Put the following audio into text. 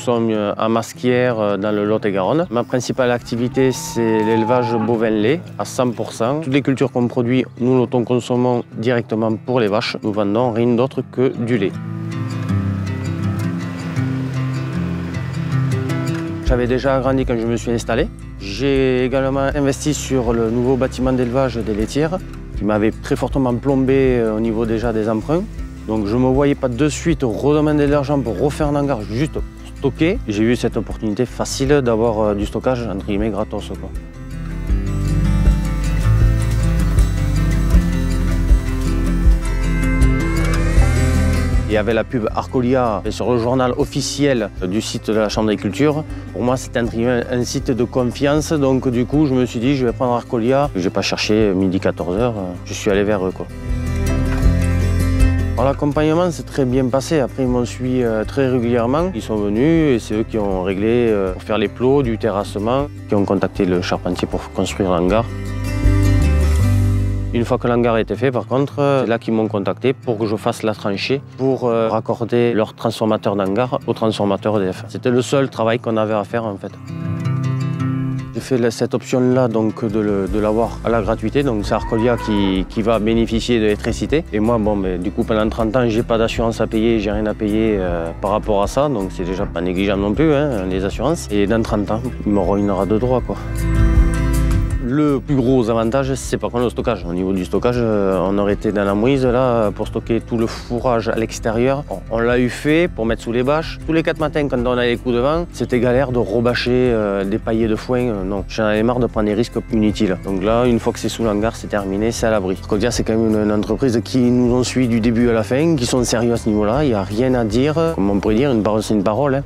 sommes à Masquières, dans le Lot-et-Garonne. Ma principale activité, c'est l'élevage bovin-lait à 100%. Toutes les cultures qu'on produit, nous l'autoconsommons directement pour les vaches. Nous vendons rien d'autre que du lait. J'avais déjà agrandi quand je me suis installé. J'ai également investi sur le nouveau bâtiment d'élevage des laitières qui m'avait très fortement plombé au niveau déjà des emprunts. Donc je ne me voyais pas de suite redemander de l'argent pour refaire un hangar juste pour stocker. J'ai eu cette opportunité facile d'avoir du stockage entre guillemets gratos, quoi. Il y avait la pub Arcolia sur le journal officiel du site de la Chambre d'agriculture. Pour moi, c'était un site de confiance, donc du coup, je me suis dit, je vais prendre Arcolia. Je n'ai pas cherché midi 14h, je suis allé vers eux, quoi. L'accompagnement s'est très bien passé. Après, ils m'ont suivi très régulièrement. Ils sont venus et c'est eux qui ont réglé pour faire les plots, du terrassement, qui ont contacté le charpentier pour construire l'hangar. Une fois que l'hangar était fait, par contre, c'est là qu'ils m'ont contacté pour que je fasse la tranchée pour raccorder leur transformateur d'hangar au transformateur EDF. C'était le seul travail qu'on avait à faire, en fait. J'ai fait cette option-là donc de l'avoir à la gratuité. Donc c'est Arcolia qui va bénéficier de l'électricité. Et moi, bon, mais, du coup, pendant 30 ans, j'ai pas d'assurance à payer, j'ai rien à payer par rapport à ça. Donc c'est déjà pas négligeable non plus, hein, les assurances. Et dans 30 ans, il me ruinera de droit, quoi. Le plus gros avantage, c'est par contre le stockage. Au niveau du stockage, on aurait été dans la mouise là pour stocker tout le fourrage à l'extérieur. On l'a eu fait pour mettre sous les bâches. Tous les 4 matins, quand on a les coups de vent, c'était galère de rebâcher des paillets de foin. Non, j'en avais marre de prendre des risques inutiles. Donc là, une fois que c'est sous l'hangar, c'est terminé, c'est à l'abri. Arcolia, c'est quand même une entreprise qui nous ont suivis du début à la fin, qui sont sérieux à ce niveau-là. Il n'y a rien à dire. Comme on pourrait dire, une parole, c'est une parole, hein.